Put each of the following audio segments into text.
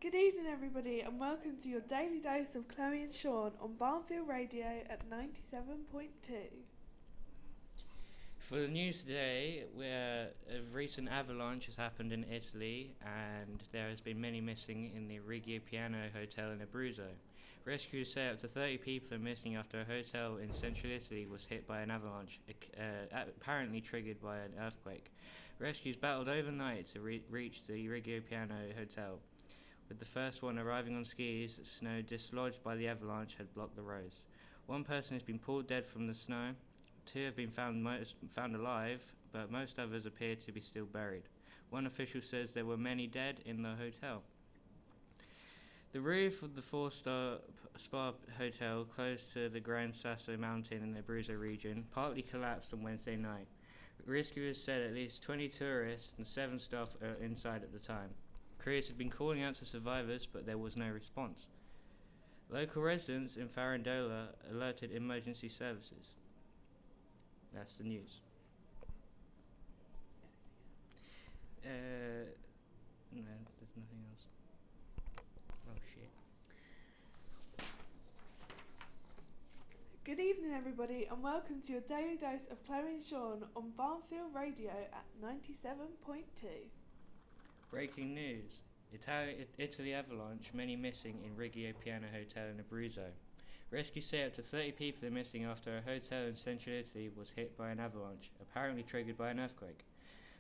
Good evening, everybody, and welcome to your daily dose of Chloe and Sean on Barnfield Radio at 97.2. For the news today, a recent avalanche has happened in Italy, and there has been many missing in the Rigopiano Hotel in Abruzzo. Rescuers say up to 30 people are missing after a hotel in central Italy was hit by an avalanche, apparently triggered by an earthquake. Rescues battled overnight to reach the Rigopiano Hotel, with the first one arriving on skis. Snow dislodged by the avalanche had blocked the roads. One person has been pulled dead from the snow. Two have been found alive, but most others appear to be still buried. One official says there were many dead in the hotel. The roof of the four-star spa hotel close to the Gran Sasso mountain in the Abruzzo region partly collapsed on Wednesday night. Rescuers said at least 20 tourists and 7 staff were inside at the time. Crews had been calling out to survivors, but there was no response. Local residents in Farandola alerted emergency services. That's the news. No, there's nothing else. Oh shit. Good evening, everybody, and welcome to your daily dose of Chloe and Sean on Barnfield Radio at 97.2. Breaking news. Italy avalanche, many missing in Rigopiano Hotel in Abruzzo. Rescues say up to 30 people are missing after a hotel in central Italy was hit by an avalanche, apparently triggered by an earthquake.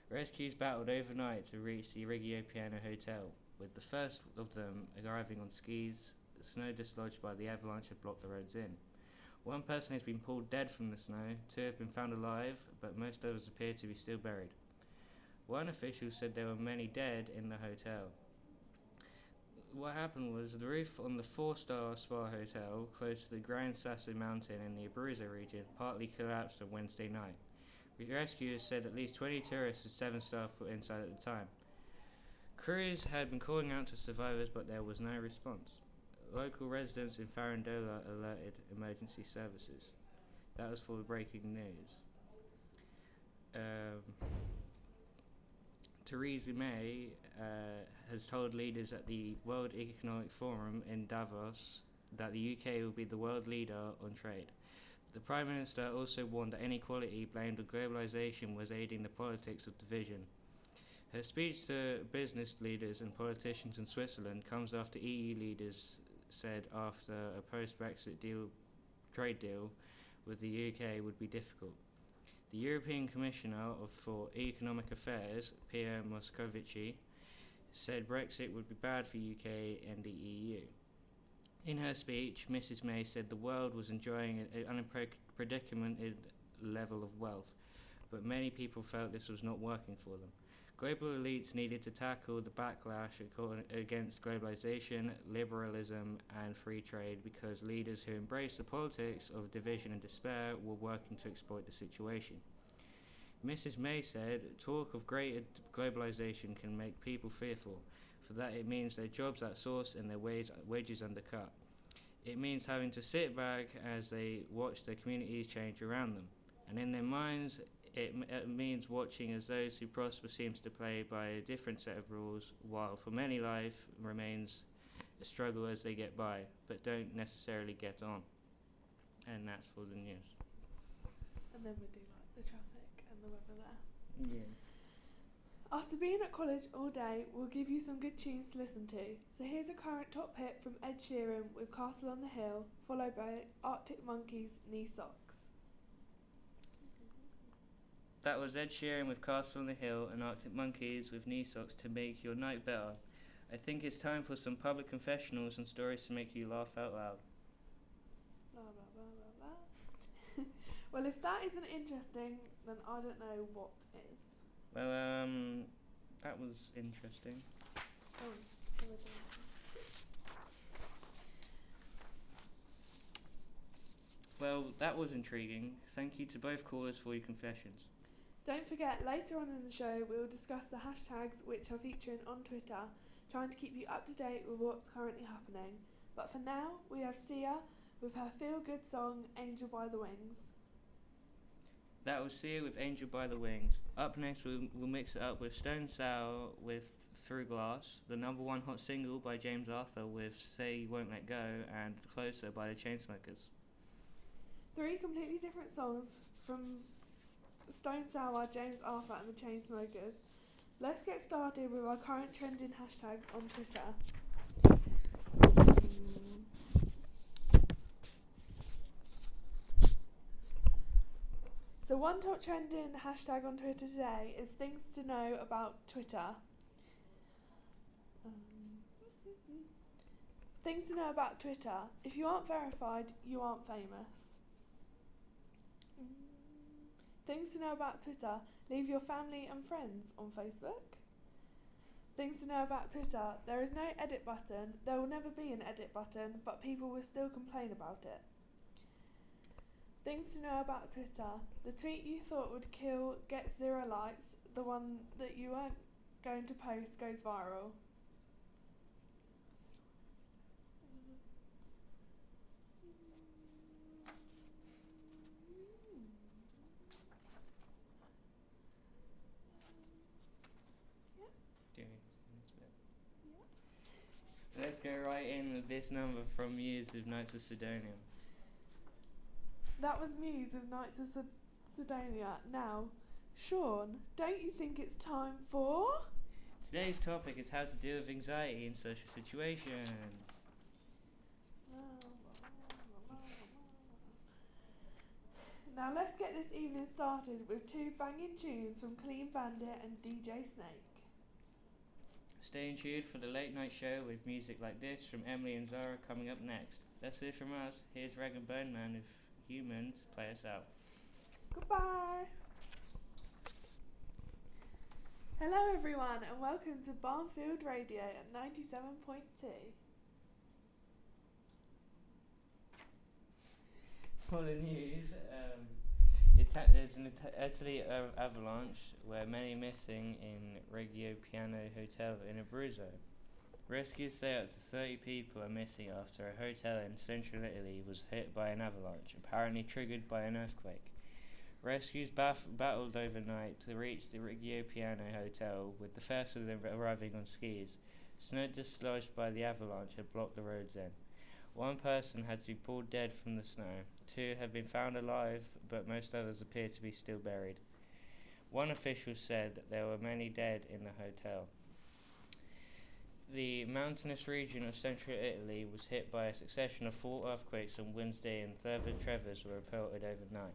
Rescues battled overnight to reach the Rigopiano Hotel, with the first of them arriving on skis. The snow dislodged by the avalanche had blocked the roads in. One person has been pulled dead from the snow, 2 have been found alive, but most others appear to be still buried. One official said there were many dead in the hotel. What happened was the roof on the 4-star spa hotel close to the Gran Sasso mountain in the Abruzzo region partly collapsed on Wednesday night. Rescuers said at least 20 tourists and 7 staff were inside at the time. Crews had been calling out to survivors, but there was no response. Local residents in Farandola alerted emergency services. That was for the breaking news. Theresa May has told leaders at the World Economic Forum in Davos that the UK will be the world leader on trade. The Prime Minister also warned that inequality blamed on globalisation was aiding the politics of division. Her speech to business leaders and politicians in Switzerland comes after EU leaders said after a post-Brexit trade deal with the UK would be difficult. The European Commissioner for Economic Affairs, Pierre Moscovici, said Brexit would be bad for UK and the EU. In her speech, Mrs May said the world was enjoying an unprecedented level of wealth, but many people felt this was not working for them. Global elites needed to tackle the backlash against globalization, liberalism, and free trade because leaders who embraced the politics of division and despair were working to exploit the situation. Mrs May said, talk of greater globalization can make people fearful, for that it means their jobs outsourced and their wages undercut. It means having to sit back as they watch their communities change around them, and in their minds it means watching as those who prosper seems to play by a different set of rules, while for many life remains a struggle as they get by, but don't necessarily get on. And that's for the news. And then we do like the traffic and the weather there. Yeah. After being at college all day, we'll give you some good tunes to listen to. So here's a current top hit from Ed Sheeran with Castle on the Hill, followed by Arctic Monkeys' Knee Socks. That was Ed Sheeran with Castle on the Hill and Arctic Monkeys with Knee Socks to make your night better. I think it's time for some public confessionals and stories to make you laugh out loud. Blah, blah, blah, blah, blah. Well, if that isn't interesting, then I don't know what is. Well, that was interesting. Oh, Well, that was intriguing. Thank you to both callers for your confessions. Don't forget, later on in the show, we will discuss the hashtags which are featuring on Twitter, trying to keep you up to date with what's currently happening. But for now, we have Sia with her feel-good song, Angel by the Wings. That will see it with Angel by the Wings. Up next, we'll mix it up with Stone Sour with Through Glass, the number one hot single by James Arthur with Say You Won't Let Go, and Closer by the Chainsmokers. 3 completely different songs from Stone Sour, James Arthur and the Chainsmokers. Let's get started with our current trending hashtags on Twitter. So one top trending hashtag on Twitter today is things to know about Twitter. Things to know about Twitter. If you aren't verified, you aren't famous. Things to know about Twitter. Leave your family and friends on Facebook. Things to know about Twitter. There is no edit button. There will never be an edit button, but people will still complain about it. Things to know about Twitter. The tweet you thought would kill gets 0 likes. The one that you weren't going to post goes viral. Let's go right in with this number from Muse with Knights of Sidonia. That was Muse with Knights of Sidonia. Now, Sean, don't you think it's time for... Today's topic is how to deal with anxiety in social situations. Now let's get this evening started with 2 banging tunes from Clean Bandit and DJ Snake. Stay tuned for the late night show with music like this from Emily and Zara coming up next. That's it from us. Here's Rag and Bone Man with Humans. Play us out. Goodbye. Hello everyone and welcome to Barnfield Radio at 97.2. For the news, there's an Italy avalanche where many missing in Reggio Piano Hotel in Abruzzo. Rescues say up to 30 people are missing after a hotel in central Italy was hit by an avalanche, apparently triggered by an earthquake. Rescues battled overnight to reach the Reggio Piano Hotel, with the first of them arriving on skis. Snow dislodged by the avalanche had blocked the roads in. 1 person had to be pulled dead from the snow. 2 have been found alive, but most others appear to be still buried. 1 official said that there were many dead in the hotel. The mountainous region of central Italy was hit by a succession of 4 earthquakes on Wednesday, and further tremors were reported overnight.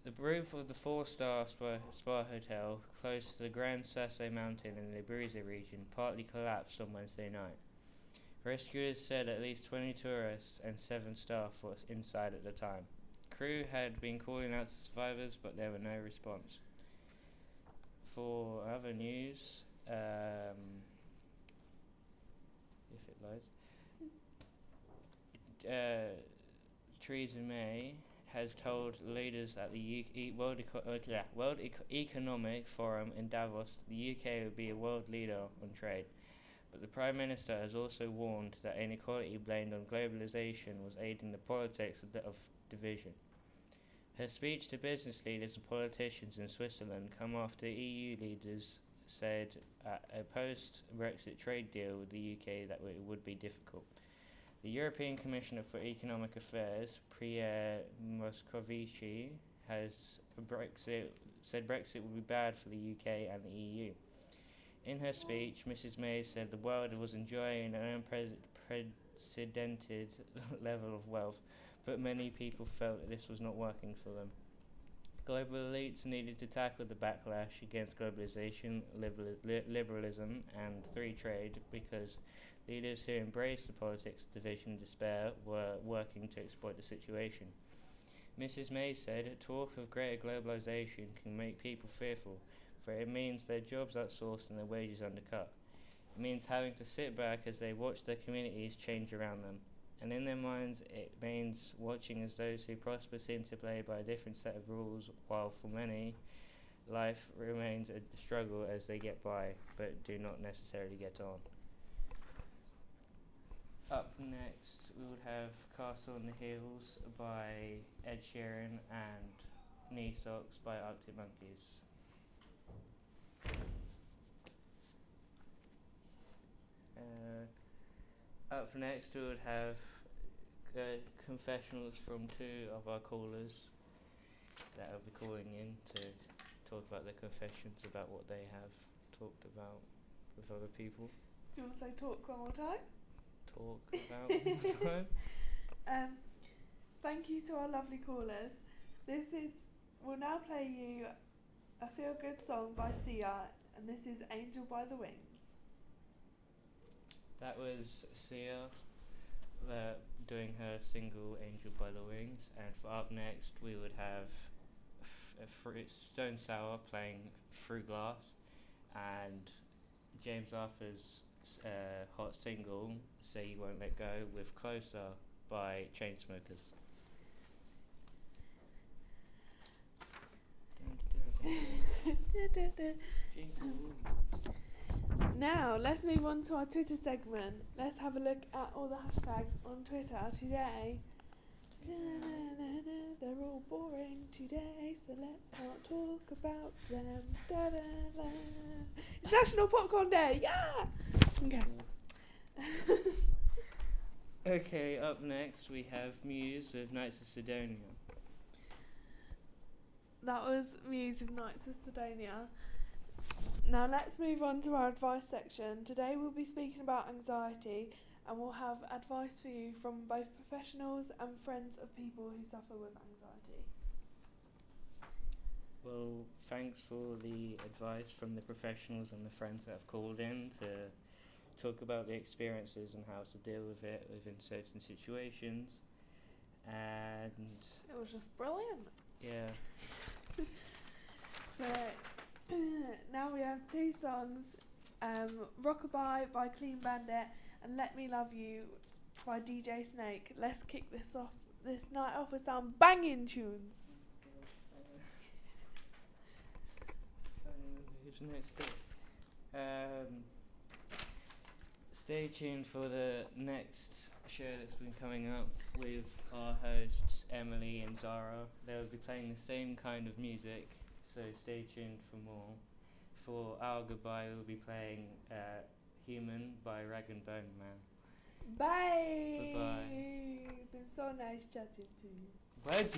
The roof of the 4-star spa hotel close to the Gran Sasso mountain in the Abruzzo region partly collapsed on Wednesday night. Rescuers said at least 20 tourists and 7 staff were inside at the time. Crew had been calling out to survivors, but there were no response. For other news, if it loads, Theresa May has told leaders at the World Economic Forum in Davos the UK will be a world leader on trade. But the Prime Minister has also warned that inequality blamed on globalisation was aiding the politics of division. Her speech to business leaders and politicians in Switzerland come after EU leaders said a post-Brexit trade deal with the UK that it would be difficult. The European Commissioner for Economic Affairs, Pierre Moscovici, has said Brexit would be bad for the UK and the EU. In her speech, Mrs May said the world was enjoying an unprecedented level of wealth, but many people felt that this was not working for them. Global elites needed to tackle the backlash against globalization, liberalism, and free trade because leaders who embraced the politics of division and despair were working to exploit the situation. Mrs May said, talk of greater globalization can make people fearful, for it means their jobs outsourced and their wages undercut. It means having to sit back as they watch their communities change around them. And in their minds, it means watching as those who prosper seem to play by a different set of rules, while for many, life remains a struggle as they get by, but do not necessarily get on. Up next, we would have Castle on the Hills by Ed Sheeran and Knee Socks by Arctic Monkeys. Up next we would have confessionals from two of our callers that will be calling in to talk about their confessions about what they have talked about with other people. Do you want to say talk one more time? Talk about one more time. Thank you to our lovely callers. We'll now play you a feel-good song by Sia, and this is Angel by the Wings. That was Sia doing her single Angel by the Wings, and for up next we would have Stone Sour playing Through Glass, and James Arthur's hot single Say You Won't Let Go with Closer by Chainsmokers. Now, let's move on to our Twitter segment. Let's have a look at all the hashtags on Twitter today. They're all boring today, so let's not talk about them. It's National Popcorn Day, yeah! Okay. Okay, up next we have Muse with Knights of Sidonia. That was Muse of Knights of Sidonia. Now let's move on to our advice section. Today we'll be speaking about anxiety, and we'll have advice for you from both professionals and friends of people who suffer with anxiety. Well, thanks for the advice from the professionals and the friends that have called in to talk about the experiences and how to deal with it within certain situations. And it was just brilliant. Yeah. So now we have two songs, Rockabye by Clean Bandit and Let Me Love You by DJ Snake. Let's kick this night off with some banging tunes. Who's next bit? Stay tuned for the next show that's been coming up with our hosts Emily and Zara. They'll be playing the same kind of music, so stay tuned for more. For our goodbye, we'll be playing Human by Rag and Bone Man. Bye! Bye-bye. It's been so nice chatting to you. Where'd